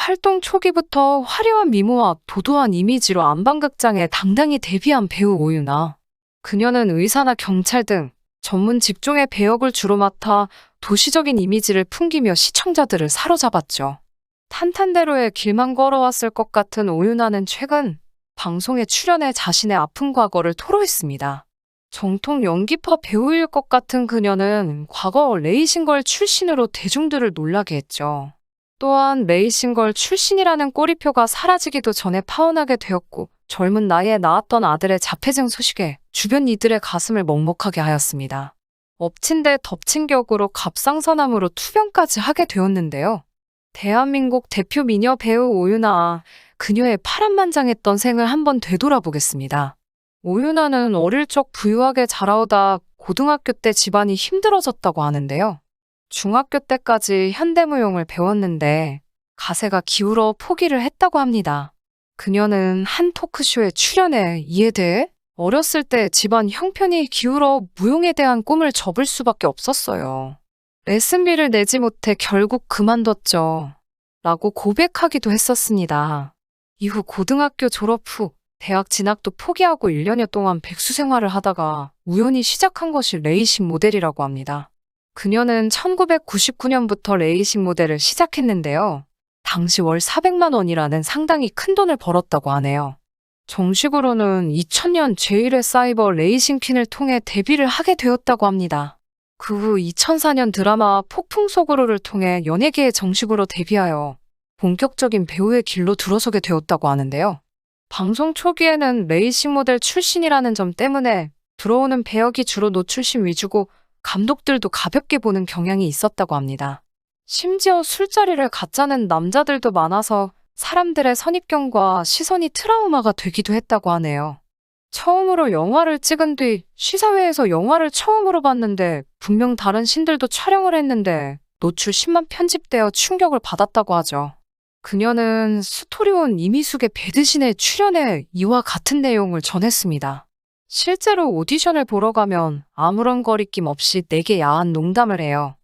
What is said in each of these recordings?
활동 초기부터 화려한 미모와 도도한 이미지로 안방극장에 당당히 데뷔한 배우 오유나. 그녀는 의사나 경찰 등 전문 직종의 배역을 주로 맡아 도시적인 이미지를 풍기며 시청자들을 사로잡았죠. 탄탄대로의 길만 걸어왔을 것 같은 오유나는 최근 방송에 출연해 자신의 아픈 과거를 토로했습니다. 정통 연기파 배우일 것 같은 그녀는 과거 레이싱걸 출신으로 대중들을 놀라게 했죠. 또한 레이싱걸 출신이라는 꼬리표가 사라지기도 전에 파혼하게 되었고 젊은 나이에 낳았던 아들의 자폐증 소식에 주변 이들의 가슴을 먹먹하게 하였습니다. 엎친 데 덮친 격으로 갑상선암으로 투병까지 하게 되었는데요. 대한민국 대표 미녀 배우 오유나, 그녀의 파란만장했던 생을 한번 되돌아보겠습니다. 오유나는 어릴 적 부유하게 자라오다 고등학교 때 집안이 힘들어졌다고 하는데요. 중학교 때까지 현대무용을 배웠는데 가세가 기울어 포기를 했다고 합니다. 그녀는 한 토크쇼에 출연해 이에 대해 어렸을 때 집안 형편이 기울어 무용에 대한 꿈을 접을 수밖에 없었어요. 레슨비를 내지 못해 결국 그만뒀죠. 라고 고백하기도 했었습니다. 이후 고등학교 졸업 후 대학 진학도 포기하고 1년여 동안 백수 생활을 하다가 우연히 시작한 것이 레이싱 모델이라고 합니다. 그녀는 1999년부터 레이싱 모델을 시작했는데요. 당시 월 400만 원이라는 상당히 큰 돈을 벌었다고 하네요. 정식으로는 2000년 제1회 사이버 레이싱 퀸을 통해 데뷔를 하게 되었다고 합니다. 그 후 2004년 드라마 폭풍 속으로를 통해 연예계에 정식으로 데뷔하여 본격적인 배우의 길로 들어서게 되었다고 하는데요. 방송 초기에는 레이싱 모델 출신이라는 점 때문에 들어오는 배역이 주로 노출신 위주고 감독들도 가볍게 보는 경향이 있었다고 합니다. 심지어 술자리를 갖자는 남자들도 많아서 사람들의 선입견과 시선이 트라우마가 되기도 했다고 하네요. 처음으로 영화를 찍은 뒤 시사회에서 영화를 처음으로 봤는데 분명 다른 신들도 촬영을 했는데 노출 10만 편집되어 충격을 받았다고 하죠. 그녀는 스토리온 이미숙의 배드신에 출연해 이와 같은 내용을 전했습니다. 실제로 오디션을 보러 가면 아무런 거리낌 없이 내게 야한 농담을 해요.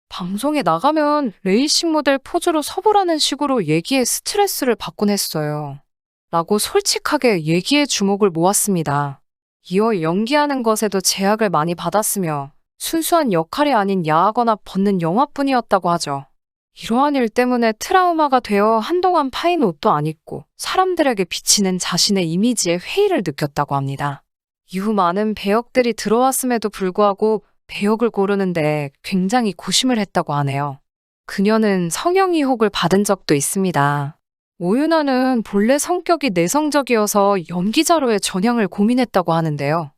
방송에 나가면 레이싱 모델 포즈로 서보라는 식으로 얘기에 스트레스를 받곤 했어요. 라고 솔직하게 얘기에 주목을 모았습니다. 이어 연기하는 것에도 제약을 많이 받았으며 순수한 역할이 아닌 야하거나 벗는 영화뿐이었다고 하죠. 이러한 일 때문에 트라우마가 되어 한동안 파인 옷도 안 입고 사람들에게 비치는 자신의 이미지에 회의를 느꼈다고 합니다. 이후 많은 배역들이 들어왔음에도 불구하고 배역을 고르는데 굉장히 고심을 했다고 하네요. 그녀는 성형이혹을 받은 적도 있습니다. 오유나는 본래 성격이 내성적이어서 연기자로의 전향을 고민했다고 하는데요.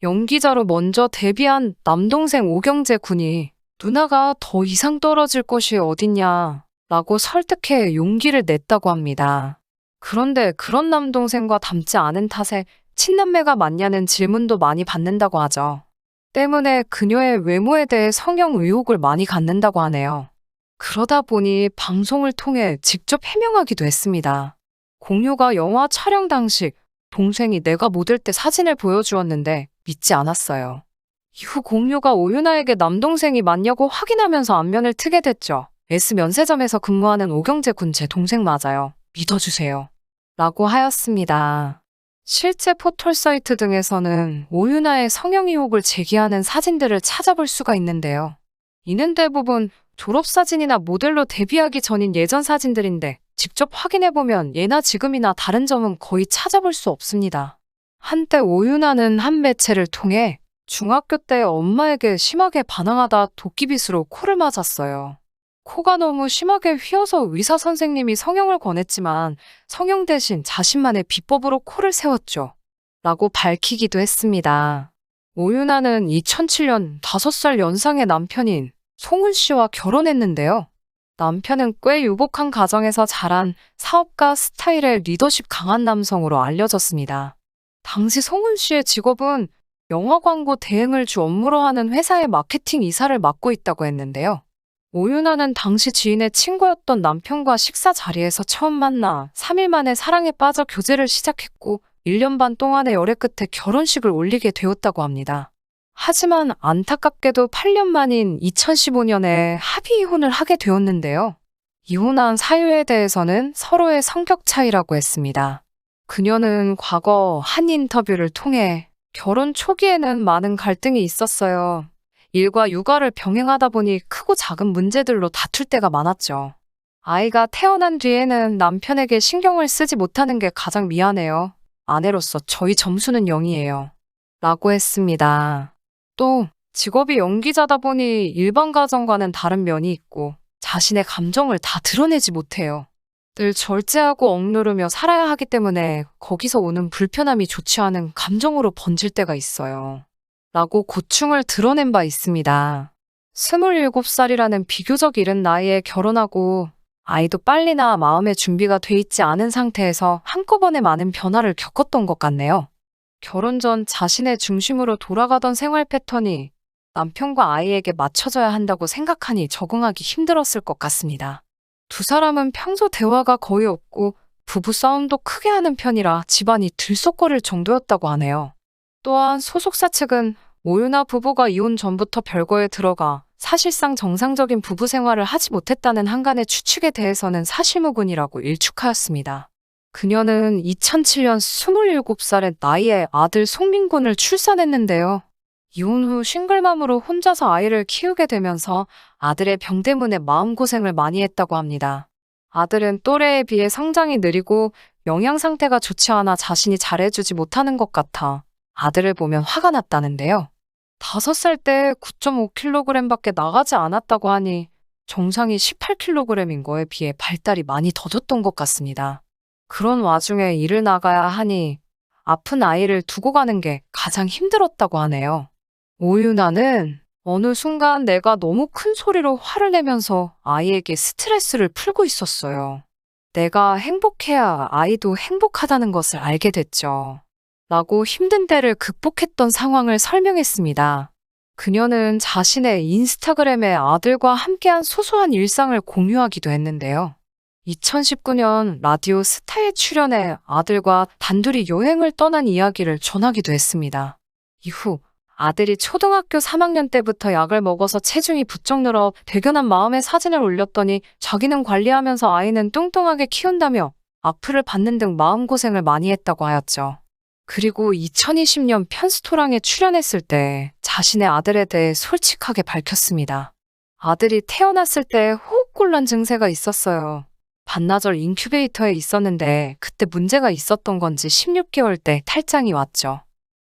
연기자로 먼저 데뷔한 남동생 오경재 군이 누나가 더 이상 떨어질 것이 어딨냐 라고 설득해 용기를 냈다고 합니다. 그런데 그런 남동생과 닮지 않은 탓에 친남매가 맞냐는 질문도 많이 받는다고 하죠. 때문에 그녀의 외모에 대해 성형 의혹을 많이 갖는다고 하네요. 그러다 보니 방송을 통해 직접 해명하기도 했습니다. 공유가 영화 촬영 당시 동생이 내가 모델 때 사진을 보여주었는데 믿지 않았어요. 이후 공유가 오유나에게 남동생이 맞냐고 확인하면서 안면을 트게 됐죠. S면세점에서 근무하는 오경재 군 제 동생 맞아요. 믿어주세요. 라고 하였습니다. 실제 포털 사이트 등에서는 오유나의 성형 의혹을 제기하는 사진들을 찾아볼 수가 있는데요. 이는 대부분 졸업사진이나 모델로 데뷔하기 전인 예전 사진들인데 직접 확인해보면 예나 지금이나 다른 점은 거의 찾아볼 수 없습니다. 한때 오유나는 한 매체를 통해 중학교 때 엄마에게 심하게 반항하다 도끼빗으로 코를 맞았어요. 코가 너무 심하게 휘어서 의사 선생님이 성형을 권했지만 성형 대신 자신만의 비법으로 코를 세웠죠. 라고 밝히기도 했습니다. 오유나는 2007년 5살 연상의 남편인 송은 씨와 결혼했는데요. 남편은 꽤 유복한 가정에서 자란 사업가 스타일의 리더십 강한 남성으로 알려졌습니다. 당시 송은 씨의 직업은 영화 광고 대행을 주 업무로 하는 회사의 마케팅 이사를 맡고 있다고 했는데요. 오유나는 당시 지인의 친구였던 남편과 식사 자리에서 처음 만나 3일 만에 사랑에 빠져 교제를 시작했고 1년 반 동안의 열애 끝에 결혼식을 올리게 되었다고 합니다. 하지만 안타깝게도 8년 만인 2015년에 합의 이혼을 하게 되었는데요. 이혼한 사유에 대해서는 서로의 성격 차이라고 했습니다. 그녀는 과거 한 인터뷰를 통해 결혼 초기에는 많은 갈등이 있었어요. 일과 육아를 병행하다 보니 크고 작은 문제들로 다툴 때가 많았죠. 아이가 태어난 뒤에는 남편에게 신경을 쓰지 못하는 게 가장 미안해요. 아내로서 저희 점수는 0이에요. 라고 했습니다. 또 직업이 연기자다 보니 일반 가정과는 다른 면이 있고 자신의 감정을 다 드러내지 못해요. 늘 절제하고 억누르며 살아야 하기 때문에 거기서 오는 불편함이 좋지 않은 감정으로 번질 때가 있어요. 라고 고충을 드러낸 바 있습니다. 27살이라는 비교적 이른 나이에 결혼하고 아이도 빨리 낳아 마음의 준비가 돼 있지 않은 상태에서 한꺼번에 많은 변화를 겪었던 것 같네요. 결혼 전 자신의 중심으로 돌아가던 생활 패턴이 남편과 아이에게 맞춰져야 한다고 생각하니 적응하기 힘들었을 것 같습니다. 두 사람은 평소 대화가 거의 없고 부부싸움도 크게 하는 편이라 집안이 들썩거릴 정도였다고 하네요. 또한 소속사 측은 오윤아 부부가 이혼 전부터 별거에 들어가 사실상 정상적인 부부 생활을 하지 못했다는 한간의 추측에 대해서는 사실무근이라고 일축하였습니다. 그녀는 2007년 27살의 나이에 아들 송민군을 출산했는데요. 이혼 후 싱글맘으로 혼자서 아이를 키우게 되면서 아들의 병 때문에 마음고생을 많이 했다고 합니다. 아들은 또래에 비해 성장이 느리고 영양 상태가 좋지 않아 자신이 잘해주지 못하는 것 같아 아들을 보면 화가 났다는데요. 5살 때 9.5kg밖에 나가지 않았다고 하니 정상이 18kg인 거에 비해 발달이 많이 더뎠던 것 같습니다. 그런 와중에 일을 나가야 하니 아픈 아이를 두고 가는 게 가장 힘들었다고 하네요. 오윤아는 어느 순간 내가 너무 큰 소리로 화를 내면서 아이에게 스트레스를 풀고 있었어요. 내가 행복해야 아이도 행복하다는 것을 알게 됐죠. 라고 힘든 때를 극복했던 상황을 설명했습니다. 그녀는 자신의 인스타그램에 아들과 함께한 소소한 일상을 공유하기도 했는데요. 2019년 라디오 스타에 출연해 아들과 단둘이 여행을 떠난 이야기를 전하기도 했습니다. 이후 아들이 초등학교 3학년 때부터 약을 먹어서 체중이 부쩍 늘어 대견한 마음의 사진을 올렸더니 자기는 관리하면서 아이는 뚱뚱하게 키운다며 악플을 받는 등 마음고생을 많이 했다고 하였죠. 그리고 2020년 편스토랑에 출연했을 때 자신의 아들에 대해 솔직하게 밝혔습니다. 아들이 태어났을 때 호흡곤란 증세가 있었어요. 반나절 인큐베이터에 있었는데 그때 문제가 있었던 건지 16개월 때 탈장이 왔죠.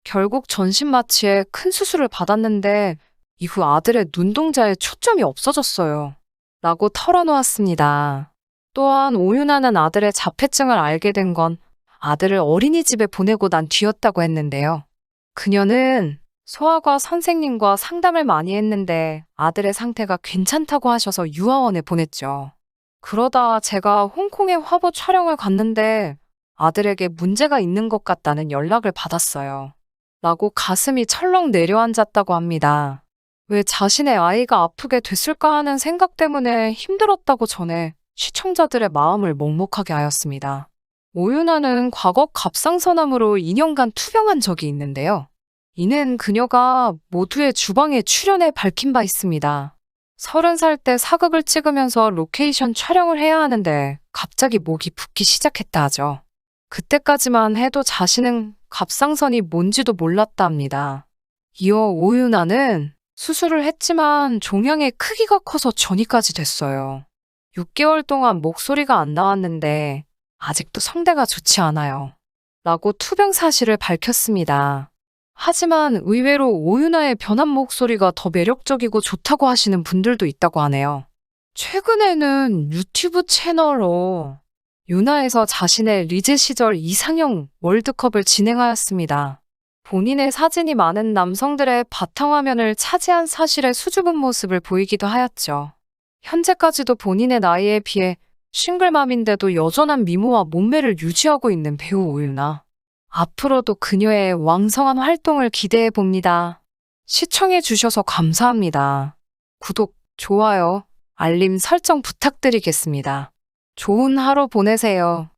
결국 전신 마취에 큰 수술을 받았는데 이후 아들의 눈동자에 초점이 없어졌어요. 라고 털어놓았습니다. 또한 오윤아는 아들의 자폐증을 알게 된 건 아들을 어린이집에 보내고 난 뒤였다고 했는데요. 그녀는 소아과 선생님과 상담을 많이 했는데 아들의 상태가 괜찮다고 하셔서 유아원에 보냈죠. 그러다 제가 홍콩에 화보 촬영을 갔는데 아들에게 문제가 있는 것 같다는 연락을 받았어요. 라고 가슴이 철렁 내려앉았다고 합니다. 왜 자신의 아이가 아프게 됐을까 하는 생각 때문에 힘들었다고 전해 시청자들의 마음을 먹먹하게 하였습니다. 오윤아는 과거 갑상선암으로 2년간 투병한 적이 있는데요. 이는 그녀가 모두의 주방에 출연해 밝힌 바 있습니다. 30살 때 사극을 찍으면서 로케이션 촬영을 해야 하는데 갑자기 목이 붓기 시작했다 하죠. 그때까지만 해도 자신은 갑상선이 뭔지도 몰랐다 합니다. 이어 오윤아는 수술을 했지만 종양의 크기가 커서 전이까지 됐어요. 6개월 동안 목소리가 안 나왔는데 아직도 성대가 좋지 않아요. 라고 투병 사실을 밝혔습니다. 하지만 의외로 오윤아의 변한 목소리가 더 매력적이고 좋다고 하시는 분들도 있다고 하네요. 최근에는 유튜브 채널로 유나에서 자신의 리즈 시절 이상형 월드컵을 진행하였습니다. 본인의 사진이 많은 남성들의 바탕화면을 차지한 사실의 수줍은 모습을 보이기도 하였죠. 현재까지도 본인의 나이에 비해 싱글맘인데도 여전한 미모와 몸매를 유지하고 있는 배우 오윤아. 앞으로도 그녀의 왕성한 활동을 기대해 봅니다. 시청해 주셔서 감사합니다. 구독, 좋아요, 알림 설정 부탁드리겠습니다. 좋은 하루 보내세요.